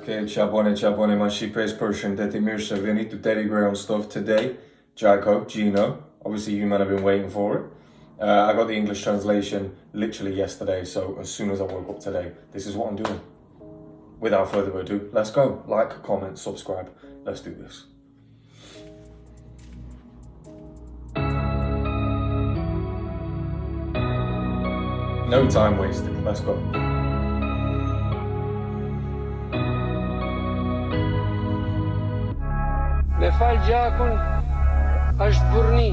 Okay, ciabone, ma shipes Persian Detimir Shavini to TeddyGreyOnStuff today. Gjiko, Gjoni. Obviously, you might have been waiting for it. I got the English translation literally yesterday, so as soon as I woke up today, this is what I'm doing. Without further ado, let's go. Like, comment, subscribe. Let's do this. No time wasted. Let's go. Me fal gjakun është burrni.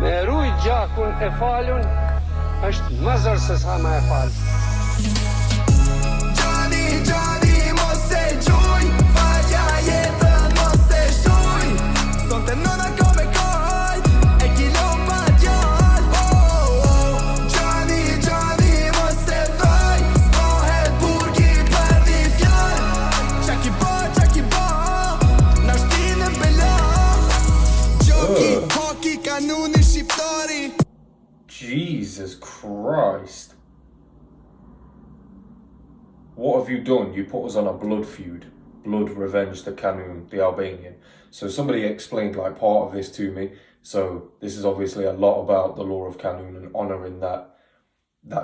Me rujt gjakun e falun është më zor se sa më e fal. Gjoni, mos e gjuj, falja jetën mos e shuj. Sonte nëna ko me kajt, e kilo pa gjall. Gjoni, mos e vaj, s'pohet burgi për një fjall. Qaki bo, na shtinë bela. Gjoki, hoki, kanuni shqiptari. Jesus Christ. What have you done? You put us on a blood feud. Blood revenge to Kanun, the Albanian. So somebody explained like part of this to me. So this is obviously a lot about the law of Kanun and honouring that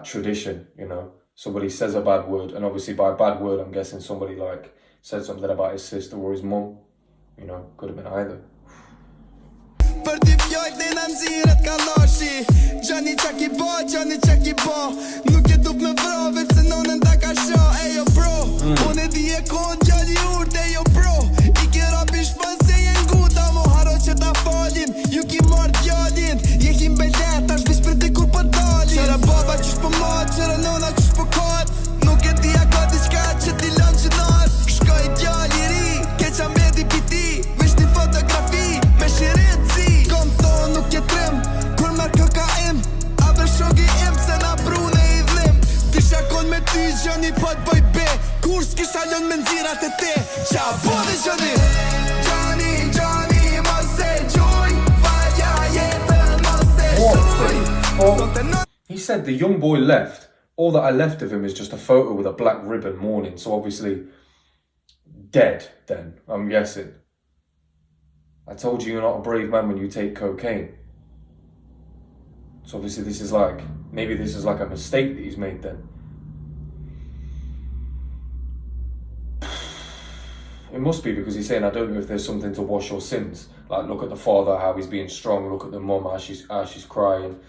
tradition, you know. Somebody says a bad word, and obviously by bad word I'm guessing somebody like said something about his sister or his mum. You know, could have been either. Për t'i fjallë dhe në nëziret kalashi. Gjoni qaki bo, nuk e dup me vrave pse nonën ta ka sha. Ejo bro, unë e di e kon gjalli urt. Ejo bro, I ke rapi shpën se jen guta. Mo haro që ta falin, ju ki marrë gjallin. Je kim belet, tash vish për ti kur për dalin. Qëra baba qysh për mat, qëra nona qysh për kat. Nuk e di a ka diçka që ti lanë qënar. Shkoj gjalli ri, keqa me di piti. Vish një fotografi, me shirit zi. Kom thonë nuk je trim, kur merë kokain. A dhe shogi im se na brune I dhlim. Ti shakon me ty Gjoni po t'boj be. Kur s'kisha lën me nzirat e te. Qa bodi Gjoni, mos e gjuj. Falja jetën mos e shuj. He said the young boy left. All that I left of him is just a photo with a black ribbon mourning. So obviously dead then, I'm guessing. I told you you're not a brave man when you take cocaine. So obviously this is like, maybe this is like a mistake that he's made then. It must be because he's saying, I don't know if there's something to wash your sins. Like, look at the father, how he's being strong. Look at the mum, how she's crying.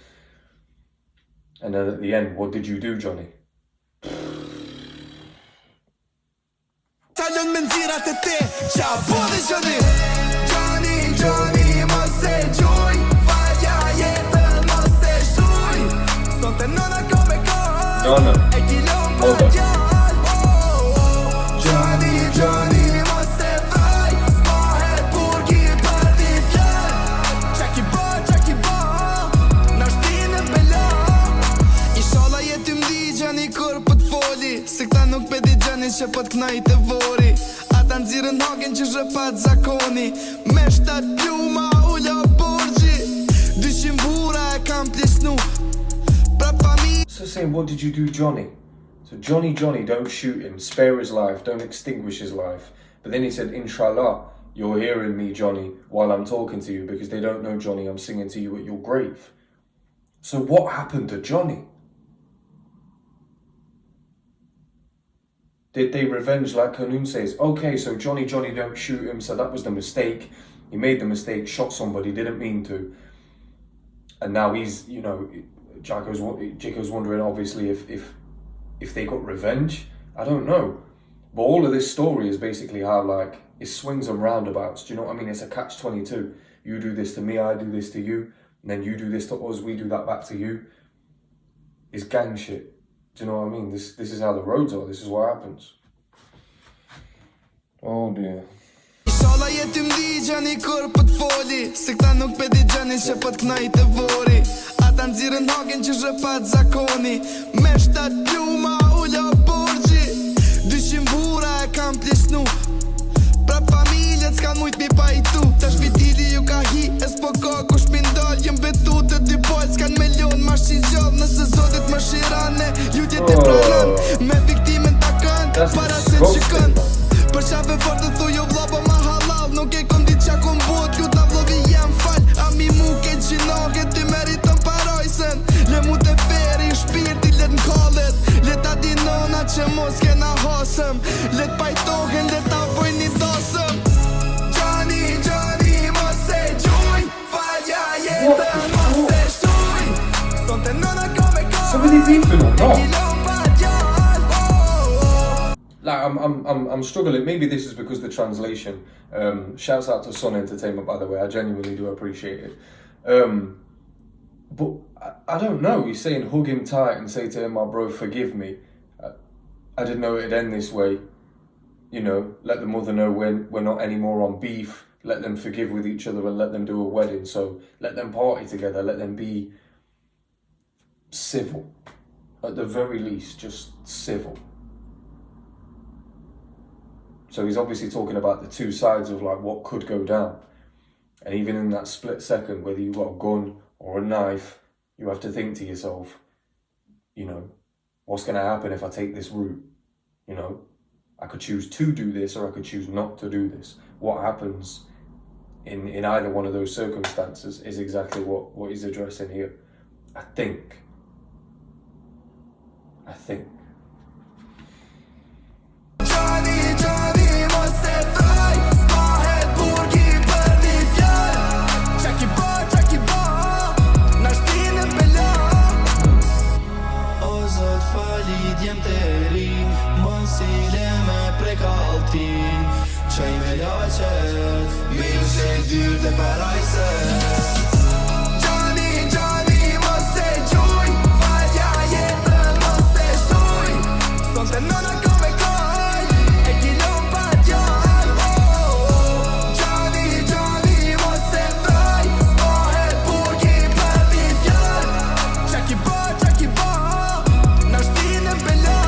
And then at the end, what did you do, Gjoni? Gjoni, mos e gjuj. Falja jetën mos e shuj. Sonte nëna ko me kajt, e kilo pa gjall. Gjoni, mos e vaj, s'pohet burgi për t'i fjall. Qaki bo, na shtinë bela. Inshallah jetim di Gjoni kur për t'foli. Se këta nuk pe di Gjoni që për t'knaj të vori. Ata nxirën hagen që zhëpat zakoni. Me 7 pluma ulla borgji. 200 bura e kam plisnu. Pra fami. So saying, what did you do, Gjoni? So Gjoni, don't shoot him, spare his life, don't extinguish his life. But then he said, Inshallah, you're hearing me, Gjoni, while I'm talking to you, because they don't know, Gjoni, I'm singing to you at your grave. So what happened to Gjoni? Did they revenge like Kanun says? Okay, so Gjoni, don't shoot him, so that was the mistake. He made the mistake, shot somebody, didn't mean to. And now he's, you know, Gjiko's wondering obviously if they got revenge. I don't know. But all of this story is basically how like, it swings and roundabouts. Do you know what I mean? It's a catch-22. You do this to me, I do this to you. And then you do this to us, we do that back to you. It's gang shit. Do you know what I mean? This is how the roads are. This is what happens. Oh dear. Inshallah jetim di Gjoni kur për t'foli. Se këta nuk pe di Gjoni që për t'knaj të vori. Ata nxirën hagen që zhëpat zakoni. Me 7 pluma ulla borgji. 200 bura e kam plisnu. Pra familjet s'kan mujt mi pajtu. Tash vitili ju ka hi, e s'po ka kush m'indal. Jem betu të dy pal, s'kan milion mashin gjall. Nëse zotit më shirane, ju tjeti pranan. Me viktimen ta kan, Para se që kënd Për qafe fort të thuj o vla po ma halal Nuk e kom dit qa kom bot Lut na vlovi jem fal A mi mu ke gjinoke Ty meritën parojsen Le mu të feri Shpirti let n'kallet Let ta dinona që mos kena hasëm Let pajtohen Let ta vojnë një dasëm Gjoni, Gjoni Mos e gjuj Falja jetën Mos e shuj Sonte nëna kom e kom So really beefing or not? Like I'm struggling. Maybe this is because the translation. Shouts out to Sun Entertainment, by the way. I genuinely do appreciate it. But I don't know. He's saying hug him tight and say to him, "My bro, forgive me." I didn't know it'd end this way. You know, let the mother know we're not anymore on beef. Let them forgive with each other and let them do a wedding. So let them party together. Let them be civil. At the very least, just civil. So he's obviously talking about the two sides of like what could go down. And even in that split second, whether you've got a gun or a knife, you have to think to yourself, you know, what's going to happen if I take this route? You know, I could choose to do this or I could choose not to do this. What happens in either one of those circumstances is exactly what he's addressing here. I think. Qaj me laqet Mirë që e dyrë dhe parajse Gjoni, Gjoni, mos e gjuj Falja jetën, mos e shuj Sonte nëna kom e kaj E kilon pa gjall Gjoni, Gjoni, mos e fraj S'mohet burgi për t'i fjall Qa ki ba Në shtinë bela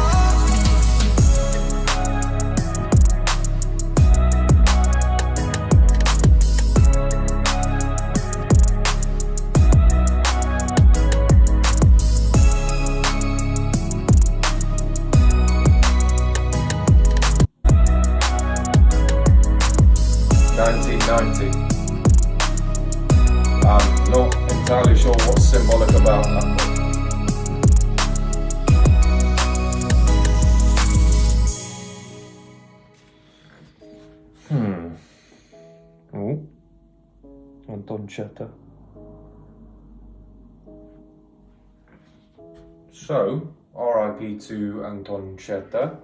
1990. I'm not entirely sure what's symbolic about that. Oh, Anton Cheta. So, RIP to Anton Cheta.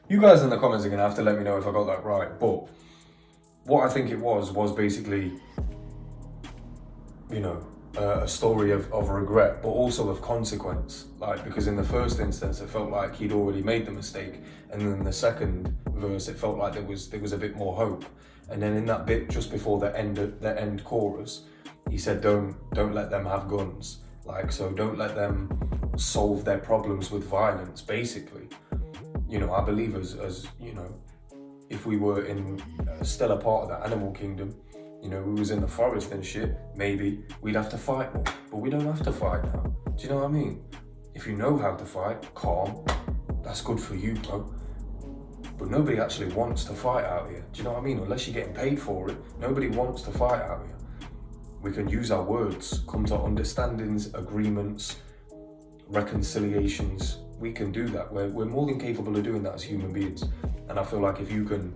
You guys in the comments are going to have to let me know if I got that right, but what I think it was basically, you know, a story of regret, but also of consequence. Like, because in the first instance, it felt like he'd already made the mistake, and then in the second verse, it felt like there was a bit more hope. And then in that bit just before the end chorus, he said, "Don't let them have guns." Like, so don't let them solve their problems with violence. Basically, you know, I believe as you know, if we were in still a part of the animal kingdom, you know, we was in the forest and shit, maybe we'd have to fight more, but we don't have to fight now. Do you know what I mean? If you know how to fight, calm, that's good for you, bro. But nobody actually wants to fight out here. Do you know what I mean? Unless you're getting paid for it, nobody wants to fight out here. We can use our words, come to understandings, agreements, reconciliations. We can do that. We're more than capable of doing that as human beings. And I feel like if you can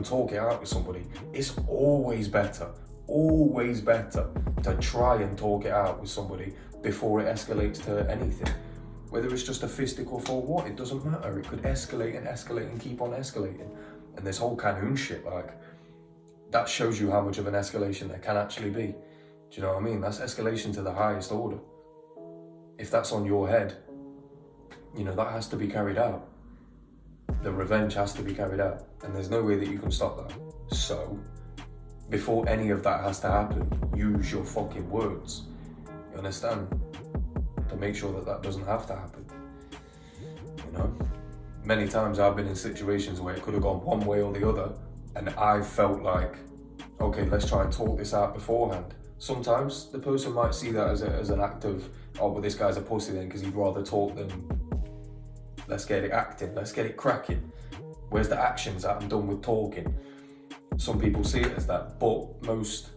talk it out with somebody, it's always better to try and talk it out with somebody before it escalates to anything. Whether it's just a fisticuff or what, it doesn't matter. It could escalate and keep on escalating. And this whole Cancun shit, like, that shows you how much of an escalation there can actually be. Do you know what I mean? That's escalation to the highest order. If that's on your head, you know, that has to be carried out. The revenge has to be carried out. And there's no way that you can stop that. So, before any of that has to happen, use your fucking words. You understand? To make sure that doesn't have to happen. You know? Many times I've been in situations where it could have gone one way or the other, and I felt like, okay, let's try and talk this out beforehand. sometimes the person might see that as an act of, oh, but this guy's a pussy then because he'd rather talk than let's get it acting, let's get it cracking. Where's the actions at? I'm done with talking. Some people see it as that, but most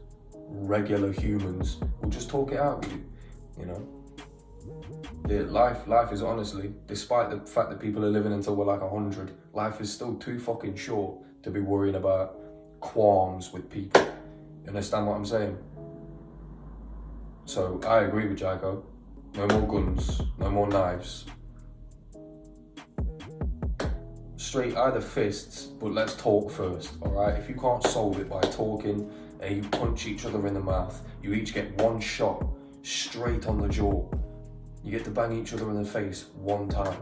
regular humans will just talk it out with you, you know? Life is honestly, despite the fact that people are living until we're like 100, life is still too fucking short to be worrying about qualms with people. You understand what I'm saying? So I agree with Gjiko. No more guns, no more knives. Straight either fists, but let's talk first, alright? If you can't solve it by talking and you punch each other in the mouth, you each get one shot straight on the jaw. You get to bang each other in the face one time.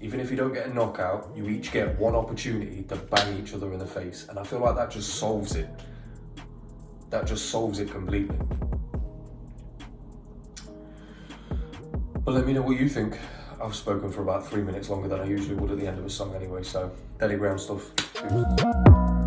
Even if you don't get a knockout, you each get one opportunity to bang each other in the face. And I feel like that just solves it. That just solves it completely. But let me know what you think. I've spoken for about 3 minutes longer than I usually would at the end of a song anyway, so TeddyGreyOnStuff.